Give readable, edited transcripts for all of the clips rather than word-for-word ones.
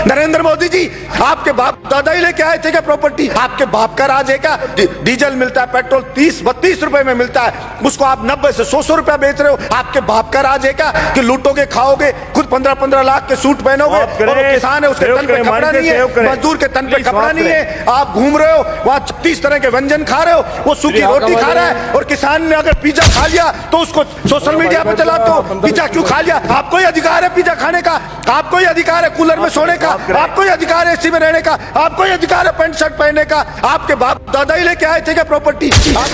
नरेंद्र मोदी जी, आपके बाप दादा ही लेके आए थे क्या प्रॉपर्टी? आपके बाप का राज है क्या? डीजल मिलता है, पेट्रोल 30-32 रुपए में मिलता है, उसको आप 90 से 100 रुपया बेच रहे हो। आपके बाप का राज है क्या कि लूटोगे, खाओगे, खुद 15-15 लाख के सूट पहनोगे, और वो किसान है उसके तन पे कपड़ा नहीं है, मजदूर के तन पे कपड़ा नहीं है, आप घूम रहे हो वहां 36 तरह के व्यंजन खा रहे हो, वो सूखी रोटी खा रहा है, और किसान ने अगर पिज्जा खा लिया तो उसको सोशल मीडिया पे चलाते हो, पिज्जा क्यों खा लिया? आपको ही अधिकार है पिज्जा खाने का, आपको ही अधिकार है कूलर में सोने का, आपको ही अधिकार है एसी में रहने का, आपको ही अधिकार है पैंट शर्ट पहनने का। आपके बाप दादा ही लेके आए थे क्या प्रॉपर्टी?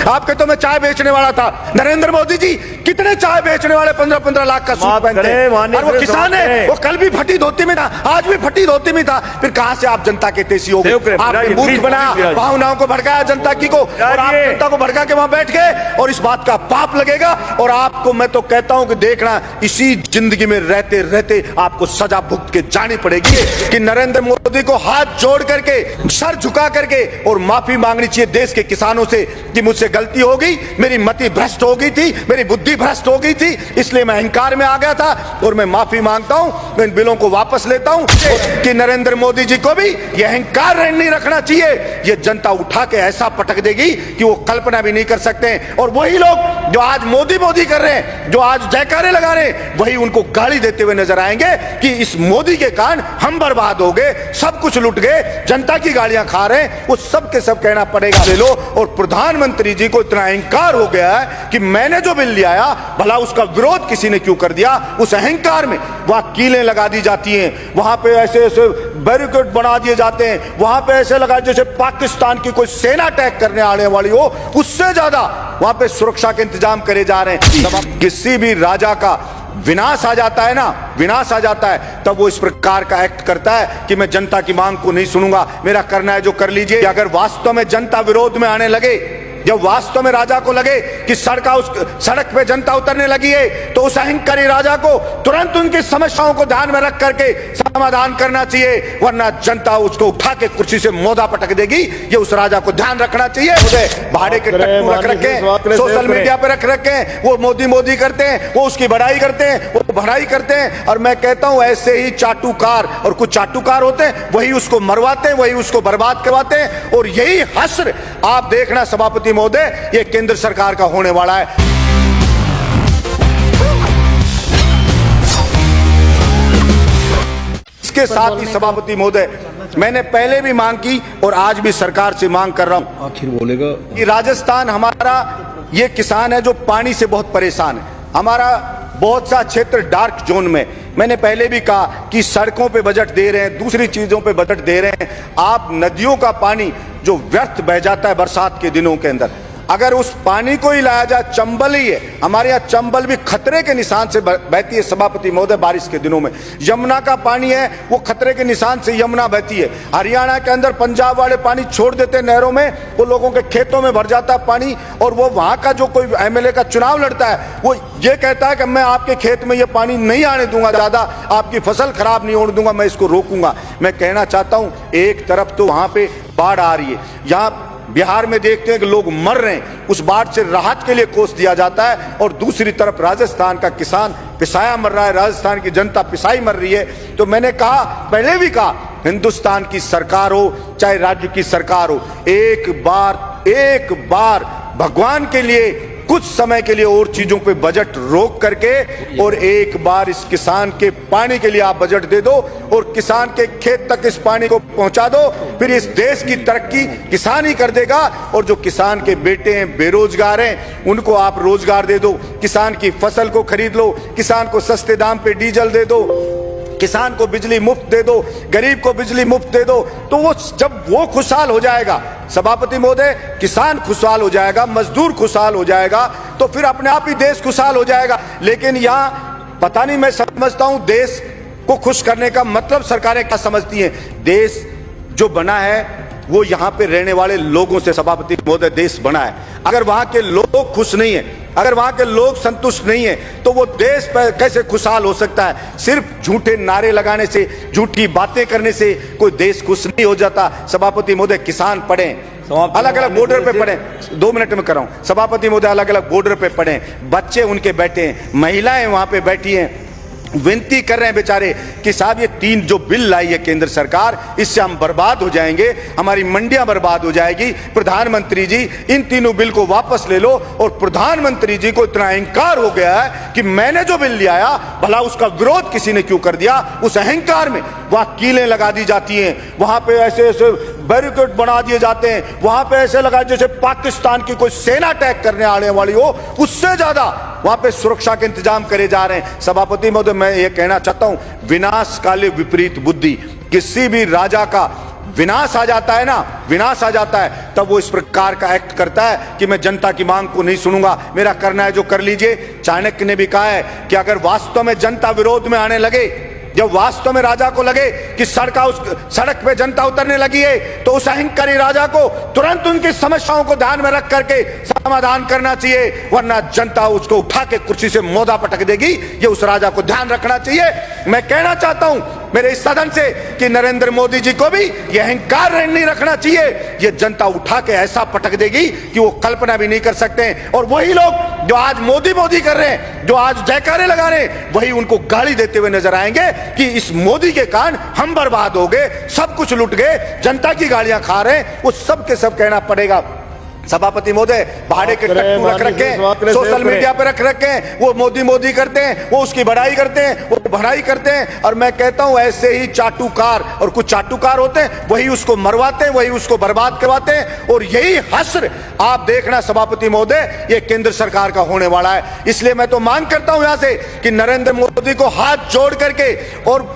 आपके तो मैं चाय बेचने वाला था। नरेंद्र मोदी जी, कितने चाय बेचने वाले 15-15 लाख का सूट पहनते हैं, और वो किसान है, वो कल भी फटी धोती में था, आज भी फटी धोती में था। फिर कहां से आप जनता के तेजी हो गए? आपने मूर्ख बनाया, भावनाओं को भड़काया जनता की को, और आप जनता को भड़का के वहां बैठ गए, और इस बात का पाप लगेगा। और आपको मैं तो कहता हूं कि देखना, इसी जिंदगी में रहते रहते आपको सजा भुगत के जानी पड़ेगी कि नरेंद्र मोदी को हाथ जोड़ करके, सर झुका करके और माफी मांगनी चाहिए देश के किसानों से कि मुझसे गलती हो गई, मेरी मति भ्रष्ट हो गई थी, मेरी बुद्धि भ्रष्ट हो गई थी, इसलिए मैं अहंकार में आ गया था, और मैं माफी मांगता हूं, मैं इन बिलों को वापस लेता हूं। कि नरेंद्र मोदी जी को भी यह अहंकार नहीं रखना चाहिए, यह जनता उठा के ऐसा पटक देगी कि वो कल्पना भी नहीं कर सकते। और वही लोग जो आज मोदी मोदी कर रहे हैं, जो आज जयकारे लगा रहे हैं, वही उनको गाली देते हुए नजर आएंगे कि इस मोदी के कारण हम बर्बाद हो गए, सब कुछ लुट गए, जनता की गालियां खा रहे हैं। वो सब के सब कहना पड़ेगा ले लो। और प्रधानमंत्री जी को इतना अहंकार हो गया है कि मैंने जो बिल ले आया, भला उसका विरोध किसी ने क्यों कर दिया? उस अहंकार में वहां कीलें लगा दी जाती हैं, वहां पे ऐसे ऐसे बैरिकेड बना दिए जाते हैं, वहां पे ऐसे लगा जैसे पाकिस्तान की कोई सेना अटैक करने आने वाली हो, उससे ज्यादा वहां पे सुरक्षा के इंतजाम करे जा रहे हैं। तब किसी भी राजा का विनाश आ जाता है ना, विनाश आ जाता है, तब वो इस प्रकार का एक्ट करता है कि मैं जनता की मांग को नहीं सुनूंगा, मेरा करना है जो कर लीजिए। अगर वास्तव में जनता विरोध में आने लगे, जब वास्तव में राजा को लगे कि सड़क पे जनता उतरने लगी है, तो उस अहंकारी राजा को तुरंत उनकी समस्याओं को ध्यान में रख करके समाधान करना चाहिए, वरना जनता उसको उठा के कुर्सी से मोदा पटक देगी। ये उस राजा को ध्यान रखना चाहिए। उसे भाड़े के टट्टू रख रखे, सोशल मीडिया पे रख रखे, वो मोदी मोदी करते हैं, वो उसकी बढ़ाई करते हैं, वो बढ़ाई करते हैं। और मैं कहता हूं ऐसे ही चाटुकार, और कुछ चाटुकार होते हैं, वही उसको मरवाते हैं, वही उसको बर्बाद करवाते हैं। और यही हश्र आप देखना सभापति महोदय, ये केंद्र सरकार का होने वाला है। इसके साथ ही सभापति महोदय, मैंने पहले भी मांग की और आज भी सरकार से मांग कर रहा हूं, आखिर बोलेगा कि राजस्थान हमारा ये किसान है जो पानी से बहुत परेशान है, हमारा बहुत सा क्षेत्र डार्क जोन में। मैंने पहले भी कहा कि सड़कों पे बजट दे रहे हैं, दूसरी चीजों पे बजट दे रहे हैं, आप नदियों का पानी जो व्यर्थ बह जाता है बरसात के दिनों के अंदर, अगर उस पानी को ही लाया जाए, चंबल ही है हमारे यहाँ, चंबल भी खतरे के निशान से बहती है सभापति महोदय बारिश के दिनों में। यमुना का पानी है वो खतरे के निशान से यमुना बहती है। हरियाणा के अंदर पंजाब वाले पानी छोड़ देते हैं नहरों में, वो लोगों के खेतों में भर जाता है पानी, और वो वहां का जो कोई एमएलए का चुनाव लड़ता है, वो ये कहता है कि मैं आपके खेत में ये पानी नहीं आने दूंगा, ज्यादा आपकी फसल खराब नहीं होने दूंगा, मैं इसको रोकूंगा। मैं कहना चाहता हूं, एक तरफ तो वहां पे बाढ़ आ रही है, यहाँ बिहार में देखते हैं कि लोग मर रहे हैं, उस बाढ़ से राहत के लिए कोष दिया जाता है, और दूसरी तरफ राजस्थान का किसान पिसाया मर रहा है, राजस्थान की जनता पिसाई मर रही है। तो मैंने कहा, पहले भी कहा, हिंदुस्तान की सरकार हो चाहे राज्य की सरकार हो, एक बार भगवान के लिए कुछ समय के लिए और चीजों पे बजट रोक करके, और एक बार इस किसान के पानी के लिए आप बजट दे दो, और किसान के खेत तक इस पानी को पहुंचा दो, फिर इस देश की तरक्की किसान ही कर देगा। और जो किसान के बेटे हैं, बेरोजगार हैं, उनको आप रोजगार दे दो, किसान की फसल को खरीद लो, किसान को सस्ते दाम पे डीजल दे दो, किसान को बिजली मुफ्त दे दो, गरीब को बिजली मुफ्त दे दो, तो वो जब वो खुशहाल हो जाएगा सभापति महोदय, किसान खुशहाल हो जाएगा, मजदूर खुशहाल हो जाएगा, तो फिर अपने आप ही देश खुशहाल हो जाएगा। लेकिन यहाँ पता नहीं, मैं समझता हूं देश को खुश करने का मतलब सरकारें क्या समझती हैं। देश जो बना है वो यहाँ पे रहने वाले लोगों से सभापति महोदय देश बना है। अगर वहां के लोग खुश नहीं है, अगर वहां के लोग संतुष्ट नहीं है, तो वो देश पर कैसे खुशहाल हो सकता है? सिर्फ झूठे नारे लगाने से, झूठी बातें करने से कोई देश खुश नहीं हो जाता। सभापति महोदय, किसान पढ़े, अलग अलग बॉर्डर पे पढ़े, 2 मिनट में कर रहा हूं सभापति महोदय, अलग अलग बॉर्डर पे पढ़े, बच्चे उनके बैठे हैं, महिलाएं वहां पे बैठी हैं, विनती कर रहे हैं बेचारे कि साहब ये 3 जो बिल लाई है केंद्र सरकार, इससे हम बर्बाद हो जाएंगे, हमारी मंडियां बर्बाद हो जाएगी। प्रधानमंत्री जी इन तीनों बिल को वापस ले लो। और प्रधानमंत्री जी को इतना अहंकार हो गया है कि मैंने जो बिल ले आया, भला उसका विरोध किसी ने क्यों कर दिया। उस अहंकार में वहां कीलें लगा दी जाती हैं, वहां पे ऐसे ऐसे बैरिकेड बना दिए जाते हैं, वहां पे ऐसे लगा जैसे पाकिस्तान की कोई सेना अटैक करने आने वाली हो, उससे ज्यादा वहां पे सुरक्षा के इंतजाम करे जा रहे हैं। सभापति महोदय, मैं ये कहना चाहता हूं, विनाश काले विपरीत बुद्धि। किसी भी राजा का विनाश आ जाता है ना, विनाश आ जाता है, तब वो इस प्रकार का एक्ट करता है कि मैं जनता की मांग को नहीं सुनूंगा, मेरा करना है जो कर लीजिए। चाणक्य ने भी कहा है कि अगर वास्तव में जनता विरोध में आने लगे, जब वास्तव में राजा को लगे कि सड़क पे जनता उतरने लगी है, तो उस अहंकारी राजा को तुरंत उनकी समस्याओं को ध्यान में रख करके समाधान करना चाहिए, वरना जनता उसको उठा के कुर्सी से मोदा पटक देगी। ये उस राजा को ध्यान रखना चाहिए। मैं कहना चाहता हूं मेरे इस सदन से कि नरेंद्र मोदी जी को भी ये अहंकार नहीं रखना चाहिए। ये जनता उठा के ऐसा पटक देगी कि वो कल्पना भी नहीं कर सकते। और वही लोग जो आज मोदी मोदी कर रहे हैं, जो आज जयकारे लगा रहे हैं, वही उनको गाली देते हुए नजर आएंगे कि इस मोदी के कारण हम बर्बाद हो गए, सब कुछ लुट गए, जनता की गालियां खा रहे हैं। वो सब के सब कहना पड़ेगा। सभापति महोदय, भाड़े के टट्टू रख रखे हैं, सोशल मीडिया पे रख रखे हैं, वो मोदी मोदी करते हैं, वो उसकी बड़ाई करते हैं, वो बढ़ाई करते हैं। और मैं कहता हूं ऐसे ही चाटुकार, और कुछ चाटुकार होते हैं, वही उसको मरवाते हैं, वही उसको बर्बाद करवाते हैं। और यही हश्र आप देखना सभापति महोदय, ये केंद्र सरकार का होने वाला है। इसलिए मैं तो मांग करता हूं यहां से कि नरेंद्र मोदी को हाथ जोड़ करके और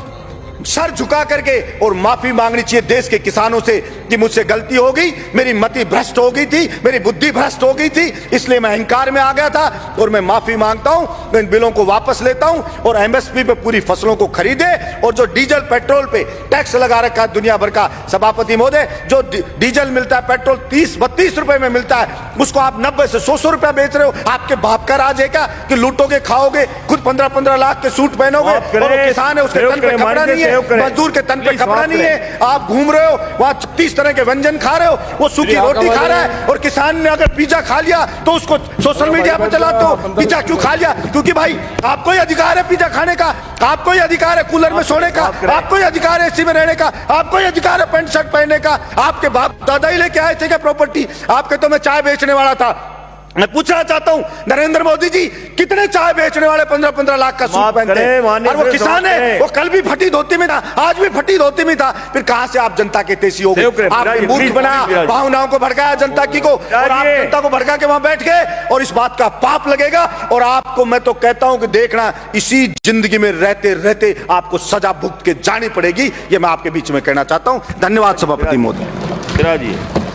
सर झुका करके और माफी मांगनी चाहिए देश के किसानों से कि मुझसे गलती हो गई, मेरी मति भ्रष्ट हो गई थी, मेरी बुद्धि भ्रष्ट हो गई थी, इसलिए मैं अहंकार में आ गया था और मैं माफी मांगता हूं। मैं इन बिलों को वापस लेता हूं और एमएसपी पे पूरी फसलों को खरीदे। और जो डीजल पेट्रोल पे टैक्स लगा रखा है दुनिया भर का, सभापति महोदय, जो डीजल मिलता है, पेट्रोल 30-32 रुपए में मिलता है, उसको आप 90 से 100 रुपया बेच रहे हो। आपके बाप का राज है क्या कि लूटोगे, खाओगे, खुद 15-15 लाख के सूट पहनोगे, और किसान है उसके तन पे कपड़ा नहीं है, मजदूर के तन पे कपड़ा नहीं है, आप घूम रहे हो वहां 30 तरह के व्यंजन खा रहे हो, वो सूखी रोटी खा रहा है। और किसान ने अगर पिज्जा खा लिया तो उसको सोशल मीडिया पे चलाते हो, पिज्जा क्यों खा लिया? क्योंकि भाई आपको ही अधिकार है पिज्जा खाने का, आपको ही अधिकार है कूलर में सोने का, आपको ही अधिकार है एसी में रहने का, आपको ही अधिकार है पैंट शर्ट पहनने का। आपके बाप दादा ही लेके आए थे क्या प्रॉपर्टी? आपके तो मैं चाय बेचने वाला था। मैं पूछना चाहता हूं नरेंद्र मोदी जी, कितने चाय बेचने वाले 15-15 लाख का सूट पहनते हैं? और वो किसान है, वो कल भी फटी धोती में था, आज भी फटी धोती में था। फिर कहां से आप जनता के तेजी हो गए? आपने मूर्ख बनाया, भावनाओं को भड़काया जनता की को, और आप जनता को भड़का के वहां बैठ गए। और इस बात का पाप लगेगा। और आपको मैं तो कहता हूं कि देखना, इसी जिंदगी में रहते रहते आपको सजा भुगत के जानी पड़ेगी। ये मैं आपके बीच में कहना चाहता हूं। धन्यवाद सभापति महोदय।